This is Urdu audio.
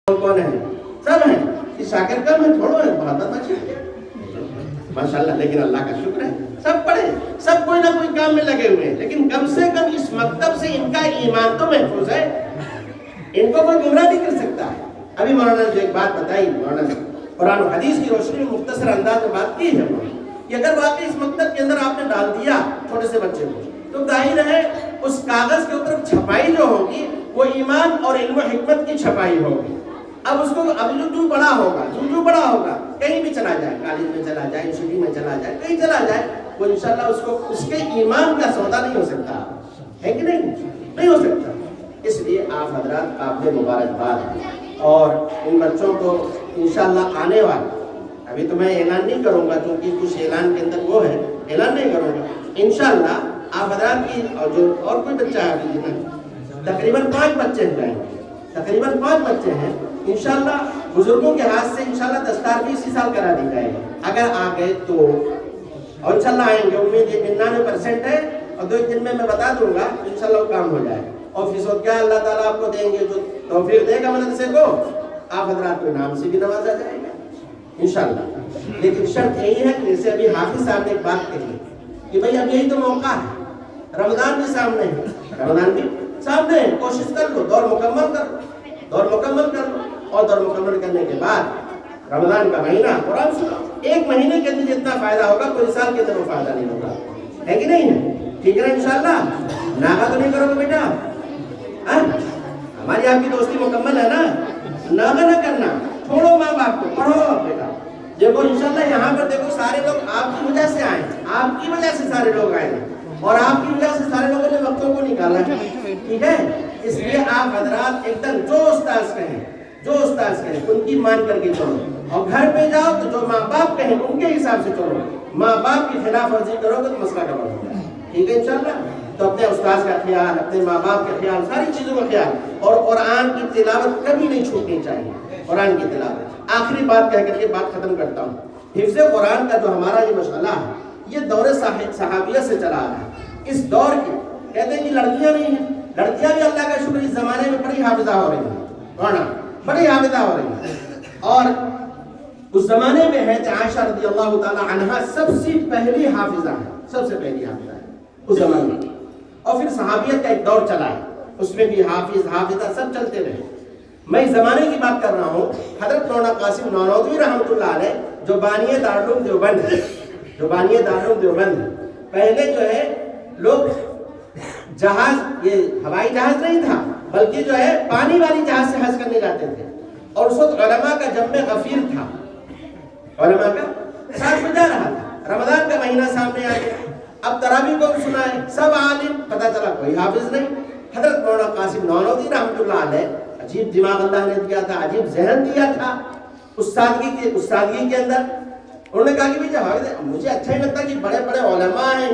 کون ہے؟ سب ہیں. یہ شاکر کم ہے تھوڑا ہے بہت اچھا ماشاءاللہ. لیکن اللہ کا شکر ہے سب پڑھے, سب کوئی نہ کوئی کام میں لگے ہوئے ہیں, لیکن کم سے کم اس مکتب سے ان کا ایمان تو محفوظ ہے, ان کو کوئی گمراہ نہیں کر سکتا ہے. ابھی مولانا نے جو ایک بات بتائی, مولانا قرآن و حدیث کی روشنی میں مختصر انداز میں بات کی ہے کہ اگر واقعی اس مکتب کے اندر آپ نے ڈال دیا چھوٹے سے بچے کو, تو ظاہر ہے اس کاغذ کے اوپر چھپائی جو ہوگی وہ ایمان اور علم و حکمت کی چھپائی ہوگی. اب اس کو اب جو بڑا ہوگا کہیں بھی چلا جائے, کالج میں چلا جائے, یونیورسٹی میں چلا جائے, کہیں چلا جائے, وہ انشاءاللہ اس کو اس کے ایمان کا سودا نہیں ہو سکتا ہے کہ نہیں ہو سکتا. اس لیے آپ حضرات قابل مبارکباد, اور ان بچوں کو انشاءاللہ آنے والا, ابھی تو میں اعلان نہیں کروں گا کیونکہ کچھ اعلان کے اندر وہ ہے, اعلان نہیں کروں گا. انشاءاللہ آپ حضرات کی اور کوئی بچہ ہے تقریباً 5 بچے ہیں, تقریباً 5 بچے ہیں. انشاءاللہ بزرگوں کے ہاتھ سے انشاءاللہ دستار بھی اسی سال کرا دی جائے گی اگر آ گئے تو, اور انشاءاللہ آئیں گے. امید یہ 99% ہے, اور 2 دن میں بتا دوں گا انشاءاللہ وہ کام ہو جائے. اور فیس و کیا اللہ تعالیٰ آپ کو دیں گے, جو توفیق دے گا مدرسے کو, آپ حضرات کو انعام سے بھی نوازا جائے گا انشاءاللہ. لیکن شرط یہی ہے کہ جیسے ابھی حافظ صاحب نے ایک بات کہی کہ بھائی اب یہی تو موقع ہے, رمضان بھی سامنے ہے, کوشش کر لو, دور مکمل کر لو, اور دور مکمل کرنے کے بعد رمضان کا مہینہ قرآن سنو. 1 مہینے کے اندر جتنا فائدہ ہوگا کوئی سال کے اندر وہ فائدہ نہیں ہوگا, ہے کہ نہیں ہے؟ ٹھیک ہے انشاءاللہ. ناغہ تو نہیں کرو گے بیٹا, ہماری آپ کی دوستی مکمل ہے نا, ناغہ نہ کرنا, چھوڑو ماں باپ کو, پڑھو بیٹا. دیکھو انشاءاللہ یہاں پر دیکھو سارے لوگ آپ کی وجہ سے آئے, آپ کی وجہ سے سارے لوگ آئے, اور آپ کی وجہ سے سارے لوگوں نے وقتوں کو نکالا ہے, ٹھیک ہے. اس لیے آپ حضرات ایک دم جو استاذ کہیں ان کی مان کر کے چلو, اور گھر پہ جاؤ تو جو ماں باپ کہیں ان کے حساب سے چلو. ماں باپ کی خلاف ورزی کرو گے تو مسئلہ گڑبڑ ہو جائے, ٹھیک ہے انشاءاللہ. تو اپنے استاذ کا خیال, اپنے ماں باپ کا خیال, ساری چیزوں کا خیال, اور قرآن کی تلاوت کبھی نہیں چھوٹنی چاہیے. قرآن کی تلاوت, آخری بات کہہ کر کے بات ختم کرتا ہوں. حفظ قرآن کا جو ہمارا یہ مشغلہ ہے یہ دور صحابیہ سے چلا آ رہا ہے. اس دور کی کہتے ہیں کہ لڑکیاں نہیں ہیں, لڑکیاں بھی اللہ کا شکر اس زمانے میں بڑی حافظہ ہو رہی ہیں, بڑی حافظہ ہو رہی ہیں. اور اس زمانے میں ہے عائشہ رضی اللہ تعالی عنہا سب سے پہلی حافظہ ہے اس زمانے میں. اور پھر صحابیت کا ایک دور چلا ہے, اس میں بھی حافظہ سب چلتے رہے. میں اس زمانے کی بات کر رہا ہوں. حضرت مولانا قاسم نانوتوی رحمۃ اللہ علیہ جو بانی دارالعلوم دیوبند ہے, پہلے جو ہے لوگ جہاز, یہ ہوائی جہاز نہیں تھا بلکہ جو ہے پانی والی جہاز سے حج کرنے جاتے تھے. اور اس وقت علماء کا جم غفیر تھا, علماء کا ساتھ میں جا رہا تھا. رمضان کا مہینہ سامنے آ گیا, اب تراویح کو سنا ہے, سب عالم, پتہ چلا کوئی حافظ نہیں. حضرت مولانا قاسم نانوتوی رحمۃ اللہ علیہ, عجیب دماغ اللہ نے دیا تھا, عجیب ذہن دیا تھا استادگی کے اندر. انہوں نے کہا کہ مجھے اچھا ہی لگتا کہ بڑے بڑے علماء ہیں